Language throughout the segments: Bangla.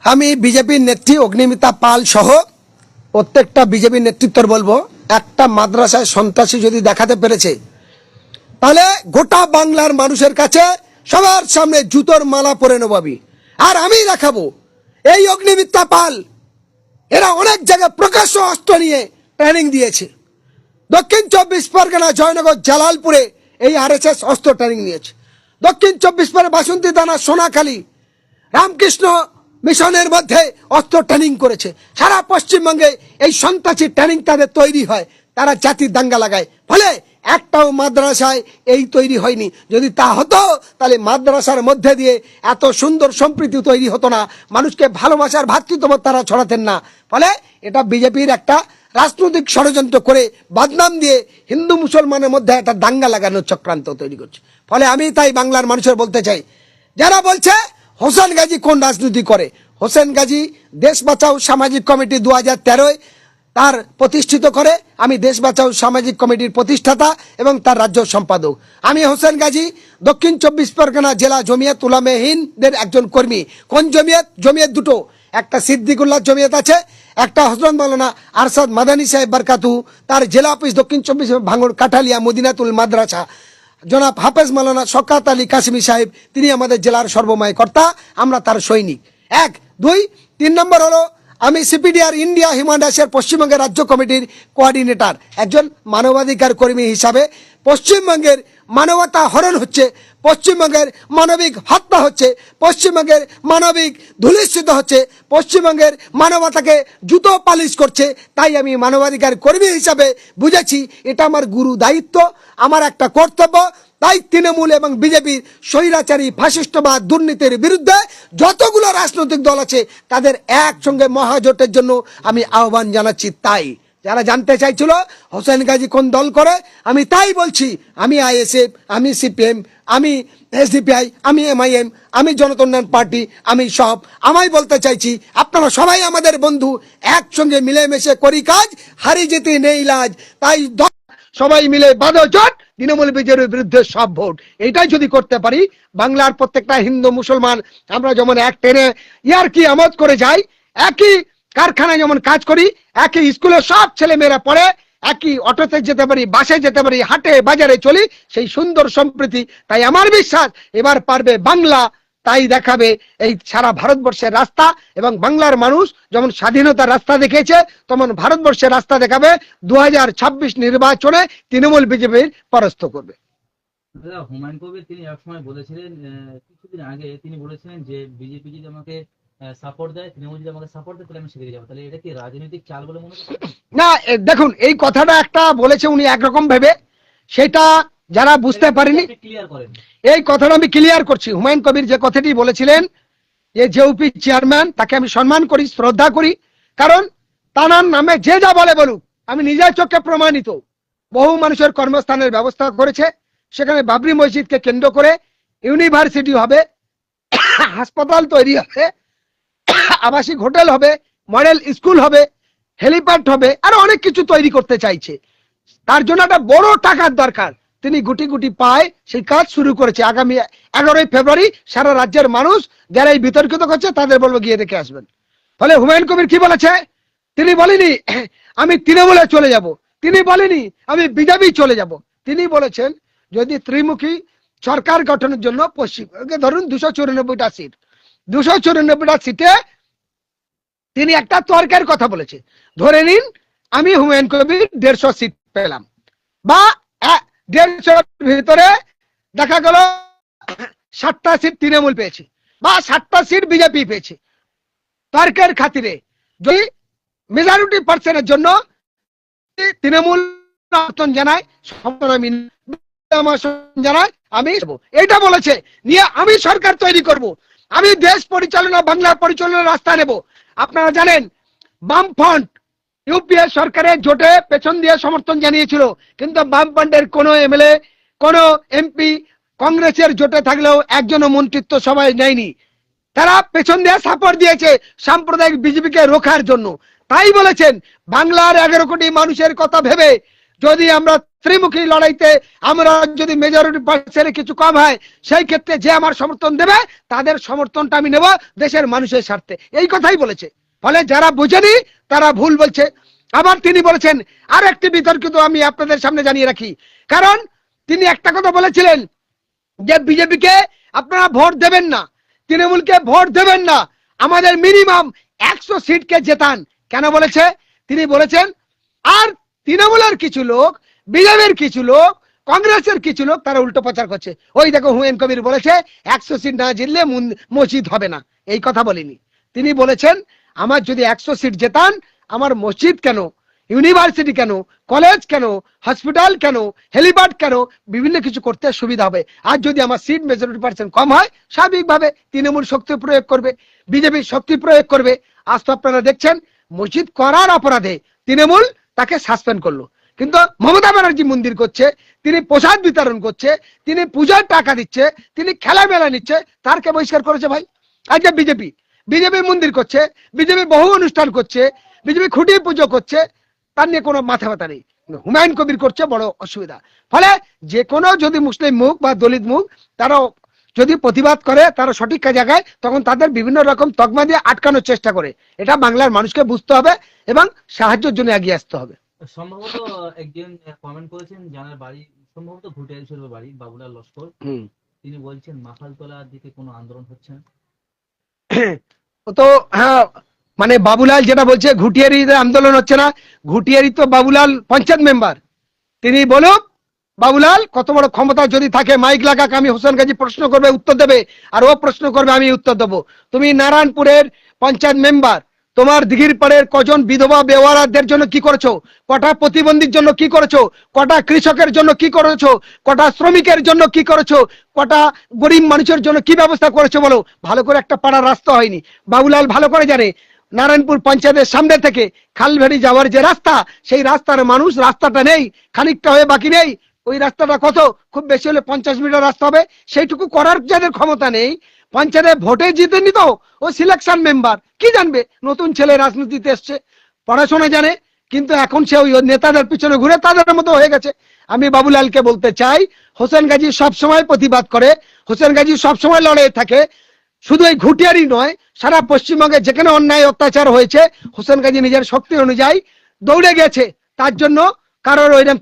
আমি বিজেপির নেত্রী অগ্নিমিতা পাল সহ প্রত্যেকটা বিজেপি নেতৃত্বর বলবো, একটা মাদ্রাসায় সন্ত্রাসী যদি দেখাতে পেরেছে তাহলে গোটা বাংলার মানুষের কাছে সবার সামনে জুতোর মালা পরে নেব আমি। আর আমি দেখাবো এই অগ্নিমিতা পাল এরা অনেক জায়গায় প্রকাশ্য অস্ত্র নিয়ে ট্রেনিং দিয়েছে। দক্ষিণ 24 পরগনা জয়নগর জালালপুরে এই আরএসএস অস্ত্র ট্রেনিং নিয়েছে। দক্ষিণ 24 পরগনা বাসন্তী থানা সোনাখালী রামকৃষ্ণ মিশনের মধ্যে অস্ত্র ট্রেনিং করেছে। সারা পশ্চিমবঙ্গে এই সন্ত্রাসী ট্রেনিং তাদের তৈরি হয়, তারা জাতির দাঙ্গা লাগায়। ফলে একটাও মাদ্রাসায় এই তৈরি হয়নি। যদি তা হতো তাহলে মাদ্রাসার মধ্যে দিয়ে এত সুন্দর সম্প্রীতি তৈরি হতো না, মানুষকে ভালোবাসার ভ্রাতৃত্ববোধ তারা ছড়াতেন না। ফলে এটা বিজেপির একটা রাজনৈতিক ষড়যন্ত্র করে বদনাম দিয়ে হিন্দু মুসলমানের মধ্যে একটা দাঙ্গা লাগানোর চক্রান্ত তৈরি করছে। ফলে আমি তাই বাংলার মানুষের বলতে চাই, যারা বলছে হোসেন গাজী কোন রাজনীতি করে, হোসেন গাজী দেশ বাঁচাও সামাজিক কমিটি 2013 তার প্রতিষ্ঠিত করে। আমি দেশ বাঁচাও সামাজিক কমিটির প্রতিষ্ঠাতা এবং তার রাজ্য সম্পাদক। আমি হোসেন গাজী দক্ষিণ 24 পরগনা জেলা জমিয়ত উলামায়ে-হিন্দদের একজন কর্মী। কোন জমিয়ত? জমিয়ত দুটো, একটা সিদ্দিকুল্লাহ জমিয়ত আছে, একটা হযরত মাওলানা আরশাদ মাদানী সাহেব বরকাতু তার জেলা অফিস দক্ষিণ 24 ভাঙড় কাঠালিয়া মদিনাতুল মাদ্রাসা। জনাব হাফেজ মাওলানা শওকত আলী কাশিমি সাহেব তিনি আমাদের জেলার সর্বময় কর্তা, আমরা তার সৈনিক। 1, 2, 3 নম্বর হলো আমি সিপিডিআর ইন্ডিয়া হিউম্যান রাইটসের পশ্চিমবঙ্গের রাজ্য কমিটির কোঅর্ডিনেটর। একজন মানবাধিকার কর্মী হিসাবে পশ্চিমবঙ্গের মানবতা হরণ হচ্ছে, পশ্চিমবঙ্গের মানবিক হত্যা হচ্ছে, পশ্চিমবঙ্গের মানবিক ধূলিসাৎ হচ্ছে, পশ্চিমবঙ্গের মানবতাকে জুতো পালিশ করছে। তাই আমি মানবাধিকার কর্মী হিসাবে বুঝেছি এটা আমার গুরু দায়িত্ব, আমার একটা কর্তব্য। তাই তৃণমূল এবং বিজেপির স্বৈরাচারী ফাসিস্টবাদ দুর্নীতির বিরুদ্ধে যতগুলো রাজনৈতিক দল আছে তাদের একসঙ্গে মহাজোটের জন্য আমি আহ্বান জানাচ্ছি। তাই যারা জানতে চাইছিল হোসেন গাজী কোন দল করে, আমি তাই বলছি, আমি আইএসএফ, আমি সিপিএম, আমি এসডিপিআই, আমি এমআইএম, আমি জনতা উন্নয়ন পার্টি, আমি সব। আমায় বলতে চাইছি আপনারা সবাই আমাদের বন্ধু, একসঙ্গে মিলেমিশে করি কাজ, হারি জিতি নেই লাজ। তাই সবাই মিলে বাঁধো জোট, তৃণমূল বিজেপির বিরুদ্ধে সব ভোট। এটাই যদি করতে পারি, বাংলার প্রত্যেকটা হিন্দু মুসলমান আমরা যেমন এক ট্রেনে ইয়ারকি আমোদ করে যাই, একই কারখানায় যেমন কাজ করি, একই স্কুলে সব ছেলে মেয়েরা পড়ে, একই অটোতে যেতে পারি, বাসে যেতে পারি, হাটে বাজারে চলি, সেই সুন্দর সম্প্রীতি। তাই আমার বিশ্বাস এবার পারবে বাংলা, তাই দেখাবে এই সারা ভারতবর্ষের রাস্তা। এবং বাংলার মানুষ যেমন স্বাধীনতার রাস্তা দেখেছে, তেমন ভারতবর্ষের রাস্তা দেখাবে। 2026 নির্বাচনে তৃণমূল বিজেপির পরাস্ত করবে। হুমায়ুন কবির তিনি একসময় বলেছিলেন, কিছুদিন আগে তিনি বলেছিলেন যে বিজেপি যদি আমাকে সাপোর্ট দেয়, তৃণমূল যদি আমাকে সাপোর্ট দেয় তাহলে আমি সেদিকে যাবো। তাহলে এটা কি রাজনৈতিক চাল বলে মনে করছেন? না, দেখুন এই কথাটা একটা বলেছে উনি একরকম ভেবে, সেটা যারা বুঝতে পারেনি ক্লিয়ার করেন। এই কথাটা আমি ক্লিয়ার করছি। হুমায়ুন কবির যে কথাটি বলেছিলেন যে জেউপি চেয়ারম্যান, তাকে আমি সম্মান করি, শ্রদ্ধা করি, কারণ তার নামে যে যা বলে বলুক, আমি নিজের চোখে প্রমাণিত বহু মানুষের কর্মস্থানের ব্যবস্থা করেছে। সেখানে বাবরি মসজিদকে কেন্দ্র করে ইউনিভার্সিটি হবে, হাসপাতাল তৈরি হবে, আবাসিক হোটেল হবে, মডেল স্কুল হবে, হেলিপ্যাড হবে, আরো অনেক কিছু তৈরি করতে চাইছে। তার জন্য একটা বড় টাকার দরকার, তিনি গুটি গুটি পায় সেই কাজ শুরু করেছে। আগামী 11ই ফেব্রুয়ারি সারা রাজ্যের মানুষ যারা এই বিতর্কিত করছে তাদের বলবো গিয়ে দেখে আসবেন। ফলে হুমায়ুন কবির কি বলেছে, তিনি বলেনি আমি তৃণমূলে চলে যাব, তিনি বলেনি আমি বিজেপি চলে যাব। তিনি বলেছেন যদি ত্রিমুখী সরকার গঠনের জন্য পশ্চিমবঙ্গে ধরুন 294টা সিট, 294টা সিটে তিনি একটা তর্কের কথা বলেছে। ধরে নিন আমি হুমায়ুন কবির 150 সিট পেলাম, বা 150 ভিতরে দেখা গেল 60টা সিট তৃণমূল পেয়েছে বা 60টা সিট বিজেপি পেয়েছে। তর্কের খাতিরে যদি মেজরিটি পার্সেন্টের জন্য তৃণমূল সমর্থন জানায়, জানায় আমি এটা বলেছে নিয়ে আমি সরকার তৈরি করব, আমি দেশ পরিচালনা, বাংলার পরিচালনার রাস্তা নেব। আপনারা জানেন বামফ্রন্ট ইউপিএ সরকারের জোটে পেছন দিয়ে সমর্থন জানিয়েছিল, কিন্তু বামফ্রন্টের কোনো এমএলএ, কোনো এমপি কংগ্রেসের জোটে থাকলেও একজনও মন্ত্রিত্ব সভায় নেয়নি। তারা পেছন দিয়ে সাপোর্ট দিয়েছে সাম্প্রদায়িক বিজেপিকে রোখার জন্য। তাই বলেছেন বাংলার 11 কোটি মানুষের কথা ভেবে যদি আমরা ত্রিমুখী লড়াইতে আমরা যদি মেজরিটি পার্সেন্টে কিছু কম হয়, সেই ক্ষেত্রে যে আমার সমর্থন দেবে তাদের সমর্থনটা আমি নেব দেশের মানুষের স্বার্থে, এই কথাই বলেছে। ফলে যারা বুঝেনি তারা ভুল বলছে। আবার তিনি বলেছেন, আর একটি বিতর্কিত আমি আপনাদের সামনে জানিয়ে রাখি, কারণ তিনি একটা কথা বলেছিলেন যে বিজেপিকে আপনারা ভোট দেবেন না, তৃণমূলকে ভোট দেবেন না, আমাদের মিনিমাম 100 সিটকে জেতান। কেন বলেছে? তিনি বলেছেন আর তৃণমূলের কিছু লোক, বিজেপির কিছু লোক, কংগ্রেসের কিছু লোক তারা উল্টো প্রচার করছে। ওই দেখো হুমায়ুন কবির বলেছে 100 সিট না জিতলে মসজিদ হবে না, এই কথা বলেনি। তিনি বলেছেন আমার যদি 100 সিট জেতান, আমার মসজিদ কেন, ইউনিভার্সিটি কেন, কলেজ কেন, হসপিটাল কেন, হেলিপ্যাড কেন, বিভিন্ন কিছু করতে সুবিধা হবে। আর যদি আমার সিট মেজরিটি পার্সেন্ট কম হয়, স্বাভাবিকভাবে তৃণমূল শক্তি প্রয়োগ করবে, বিজেপি শক্তি প্রয়োগ করবে। আজ তো আপনারা দেখছেন মসজিদ করার অপরাধে তৃণমূল তাকে সাসপেন্ড করলো, কিন্তু মমতা ব্যানার্জি মন্দির করছে, তিনি প্রসাদ বিতরণ করছে, তিনি পূজার টাকা দিচ্ছে, তিনি খেলা মেলা নিচ্ছে, তার কে বহিষ্কার করেছে ভাই? আজকে বিজেপি মন্দির করছে, বিজেপি বহু অনুষ্ঠান করছে, বিজেপি খুঁটি পুজো করছে, তার নিয়ে কোনো মাথা ব্যথা নেই। হুমায়ুন কবির করছে বড় অসুবিধা। ফলে যে কোনো যদি মুসলিম মুখ বা দলিত মুখ তারাও যদি প্রতিবাদ করে, তারা সঠিক জায়গায়, তখন তাদের বিভিন্ন রকম তকমা দিয়ে আটকানোর চেষ্টা করে। এটা বাংলার মানুষকে বুঝতে হবে এবং সাহায্যের জন্য এগিয়ে আসতে হবে। সম্ভবত একজন কমেন্ট করেছেন যার বাড়ি সম্ভবত ঘুটিয়ারি বাড়ি, বাবুলাল লস্কর, তিনি বলছেন মাখালতলার দিকে কোনো আন্দোলন হচ্ছে না। তো হ্যাঁ, মানে বাবুলাল যেটা বলছে ঘুটিয়ারি আন্দোলন হচ্ছে না, ঘুটিয়ারি তো বাবুলাল পঞ্চায়েত মেম্বার, তিনি বলুক বাবুলাল কত বড় ক্ষমতা যদি থাকে, মাইক লাগাক, আমি হোসেন গাজী প্রশ্ন করবে উত্তর দেবে, আর ও প্রশ্ন করবে আমি উত্তর দেবো। তুমি নারায়ণপুরের পঞ্চায়েত মেম্বার, তোমার দিঘির পাড়ের কজন বিধবা বেওয়ারাদের জন্য কি করেছো, কটা প্রতিবন্ধীর জন্য কি করেছো, কটা কৃষকের জন্য কি করেছো, কটা শ্রমিকের জন্য কি করেছো, কটা গরিব মানুষের জন্য কি ব্যবস্থা করেছো বলো? ভালো করে একটা পাড়ার রাস্তা হয়নি। বাবুলাল ভালো করে জানে নারায়ণপুর পঞ্চায়েতের সামনে থেকে খালভেড়ি যাওয়ার যে রাস্তা, সেই রাস্তার মানুষ রাস্তাটা নেই, খানিকটা হয়ে বাকি নেই। ওই রাস্তাটা কত, খুব বেশি হলে 50 মিটার রাস্তা হবে, সেইটুকু করার যাদের ক্ষমতা নেই, পঞ্চায়েতে ভোটে জিতে নিত, ও সিলেকশন মেম্বার, কি জানবে? নতুন ছেলে রাজনীতিতে এসছে, পড়াশোনা জানে, কিন্তু এখন সে ওই নেতাদের পিছনে ঘুরে তাদের মতো হয়ে গেছে। আমি বাবুলালকে বলতে চাই, হোসেন গাজী সবসময় প্রতিবাদ করে, হোসেন গাজী সবসময় লড়াই থাকে, শুধু এই ঘুটিয়ারি নয়, সারা পশ্চিমবঙ্গে যেখানে অন্যায় অত্যাচার হয়েছে হোসেন গাজী নিজের শক্তি অনুযায়ী দৌড়ে গেছে। তার জন্য কারোর ওইরকম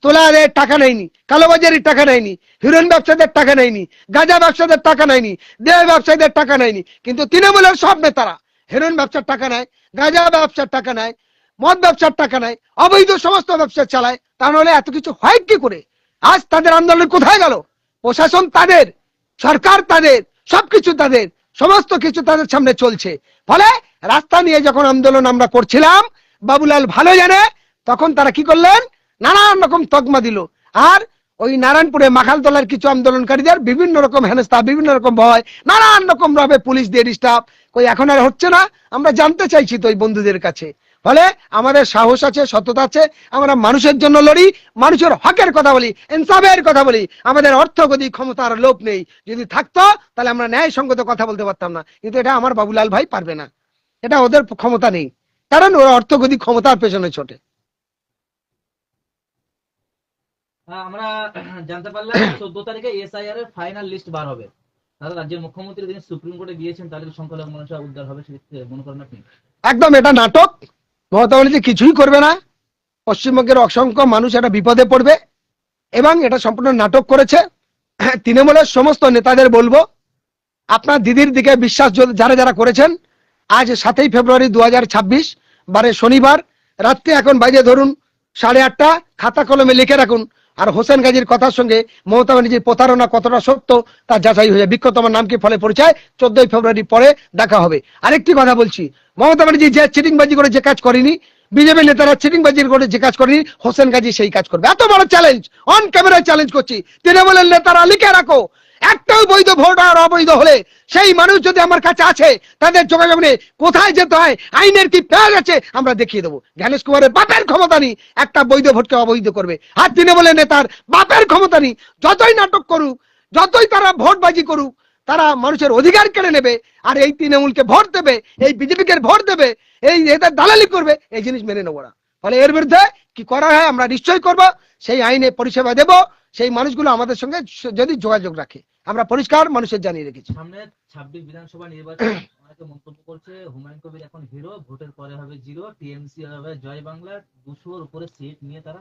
তোলাদের টাকা নেয়নি, কালোবাজারির টাকা নেয়নি, হিরোইন ব্যবসাদের টাকা নেয়নি, গাঁজা ব্যবসাদের টাকা নেয়নি, দেহ ব্যবসায়ীদের টাকা নেয়নি। কিন্তু তৃণমূলের সব নেতারা হিরোইন ব্যবসার টাকা নেয়, গাঁজা ব্যবসার টাকা নেয়, মদ ব্যবসার টাকা নেয়, অবৈধ সমস্ত ব্যবসা চালায়। তা নাহলে এত কিছু হয় কি করে? আজ তাদের আন্দোলন কোথায় গেল? প্রশাসন তাদের, সরকার তাদের, সবকিছু তাদের, সমস্ত কিছু তাদের সামনে চলছে। ফলে রাস্তা নিয়ে যখন আন্দোলন আমরা করছিলাম, বাবুলাল ভালো জানে, তখন তারা কি করলেন, নানান রকম তকমা দিল। আর ওই নারায়ণপুরে মাখালতলার কিছু আন্দোলনকারীদের বিভিন্ন রকম হেনস্থা, বিভিন্ন রকম ভয়, নানান রকম ভাবে পুলিশ দিয়ে ডিস্টার্ব, কই এখন আর হচ্ছে না? আমরা জানতে চাইছি তো ওই বন্ধুদের কাছে। ফলে আমাদের সাহস আছে, সততা আছে, আমরা মানুষের জন্য লড়ি, মানুষের হকের কথা বলি, ইনসাফের কথা বলি। আমাদের অর্থগতি ক্ষমতার লোভ নেই, যদি থাকতো তাহলে আমরা ন্যায়সঙ্গত কথা বলতে পারতাম না, কিন্তু এটা আমার বাবুলাল ভাই পারবে না, এটা ওদের ক্ষমতা নেই, কারণ ওরা অর্থগতি ক্ষমতার পেছনে ছোটে। আমরা জানতে পারলাম 14 তারিখে এসআইআর এর ফাইনাল লিস্ট বার হবে। তাহলে রাজ্যের মুখ্যমন্ত্রী তিনি সুপ্রিম কোর্টে গিয়েছেন, তাহলে সংখ্যালঘু মানুষের উদ্ধার হবে, সেক্ষেত্রে মনে করেন আপনি? একদম এটা নাটক। মমতা ব্যানার্জি কিছুই করবে না, পশ্চিমবঙ্গের অসংখ্য মানুষ এটা বিপদে পড়বে, এবং এটা সম্পূর্ণ নাটক করেছে। তৃণমূলের সমস্ত নেতাদের বলবো, আপনার দিদির দিকে বিশ্বাস যারা যারা করেছেন, আজ 7ই ফেব্রুয়ারি 2026 বারে শনিবার রাত্রে, এখন বাজে ধরুন 8:30, খাতা কলমে লিখে রাখুন। আর হোসেন গাজীর কথার সঙ্গে মমতা ব্যানার্জির প্রতারণা কতটা সত্য তা যাচাই হয়ে, বিখ্যাত আমার নাম কি ফলে পরিচয় 14ই ফেব্রুয়ারি পরে দেখা হবে। আরেকটি কথা বলছি, মমতা ব্যানার্জি যে চিটিংবাজি করে যে কাজ করেনি, বিজেপি নেতারা চিটিংবাজি করে যে কাজ করেনি, হোসেন গাজী সেই কাজ করবে। এত বড় চ্যালেঞ্জ, অন ক্যামেরায় চ্যালেঞ্জ করছি, তৃণমূলের নেতারা লিখে রাখো, একটাও বৈধ ভোট আর অবৈধ হলে সেই মানুষ যদি আমার কাছে আছে, তাদের যোগাযোগ নিয়ে কোথায় যেতে হয়, আইনের কি পেয়ে গেছে আমরা দেখিয়ে দেবো। জ্ঞানেশ কুমারের বাপের ক্ষমতা নেই একটা বৈধ ভোটকে অবৈধ করবে, আর তৃণমূলের নেতার বাপের ক্ষমতা নেই। যতই নাটক করুক, যতই তারা ভোটবাজি করুক, তারা মানুষের অধিকার কেড়ে নেবে, আর এই তৃণমূলকে ভোট দেবে, এই বিজেপিকে ভোট দেবে, এই এদের দালালি করবে, এই জিনিস মেনে নেবো না। ফলে এর বিরুদ্ধে কি করা হয় আমরা নিশ্চয়ই করব, সেই আইনে পরিষেবা দেব, সেই মানুষগুলো আমাদের সঙ্গে যদি যোগাযোগ রাখে আমরা পরিষ্কার মানুষের জানিয়ে রেখেছি। সামনে 26 বিধানসভা নির্বাচন, অনেকে মন্তব্য করছে হুমায়ুন কবির এখন হিরো, ভোটের পরে হবে জিরো, টিএমসি হবে জয় বাংলা, 200-র উপরে সিট নিয়ে তারা।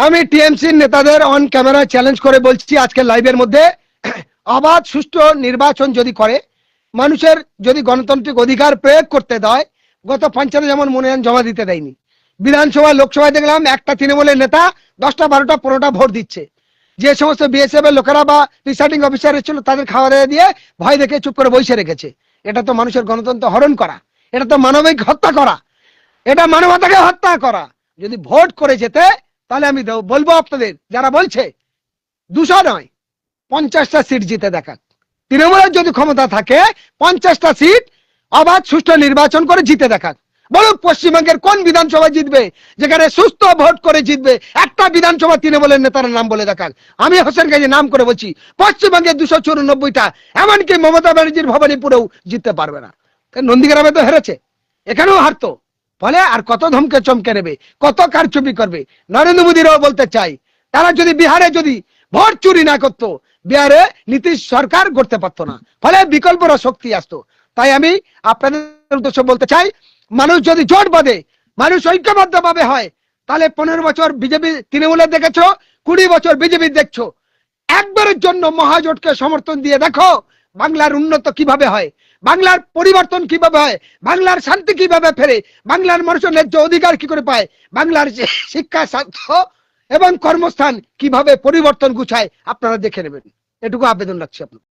আমি টিএমসির নেতাদের অন ক্যামেরা চ্যালেঞ্জ করে বলছি আজকে লাইভের মধ্যে, অবাধ সুষ্ঠু নির্বাচন যদি করে, মানুষের যদি গণতান্ত্রিক অধিকার প্রয়োগ করতে দেয়, গত পঞ্চায়েতে যেমন মনোনয়ন জমা দিতে দেয়নি, বিধানসভা লোকসভায় দেখলাম একটা তৃণমূলের নেতা 10টা 12টা 15টা ভোট দিচ্ছে, যে সমস্ত বিএসএফ এর লোকেরা বা প্রিসাইডিং অফিসার ছিল তাদের খাওয়া দাওয়া দিয়ে ভয় দেখে চুপ করে বসে রেখেছে। এটা তো মানুষের গণতন্ত্র হরণ করা, এটা তো মানবিক হত্যা করা, এটা মানবতাকে হত্যা করা। যদি ভোট করে যেতে তাহলে আমি বলবো আপনাদের যারা বলছে 200 নয় 50টা সিট জিতে দেখাক। তৃণমূলের যদি ক্ষমতা থাকে 50টা সিট অবাধ সুষ্ঠু নির্বাচন করে জিতে দেখাক। বলুন পশ্চিমবঙ্গের কোন বিধানসভা জিতবে যেখানে সুস্থ ভোট করে জিতবে? একটা বিধানসভা তৃণমূলের নেতার নাম বলে দেখাক। আমি হোসেন গাজী নাম করে বলছি, পশ্চিমবঙ্গে 294টা, এমনকি মমতা ব্যানার্জির ভবানীপুরেও জিততে পারবে না। নন্দীগ্রামে তো হেরেছে, এখানেও হারতো। ফলে আর কত ধমকে চমকে নেবে, কত কারচুপি করবে? নরেন্দ্র মোদীরাও বলতে চাই, তারা যদি বিহারে যদি ভোট চুরি না করতো, বিহারে নীতিশ সরকার করতে পারতো না, ফলে বিকল্পরা শক্তি আসতো। তাই আমি আপনাদের উদ্দেশ্যে বলতে চাই, মানুষ যদি জোট বাঁধে, মানুষ ঐক্যবদ্ধ ভাবে হয়, তাহলে 15 বছর বিজেপি তৃণমূলের দেখেছো, 20 বছর বিজেপি দেখছো, একবারের জন্য মহাজোটকে সমর্থন দিয়ে দেখো বাংলার উন্নত কিভাবে হয়, বাংলার পরিবর্তন কিভাবে হয়, বাংলার শান্তি কিভাবে ফেরে, বাংলার মানুষের ন্যায্য অধিকার কি করে পায়, বাংলার শিক্ষা স্বাস্থ্য এবং কর্মস্থান কিভাবে পরিবর্তন গুছায়, আপনারা দেখে নেবেন। এটুকু আবেদন রাখছি আপনার।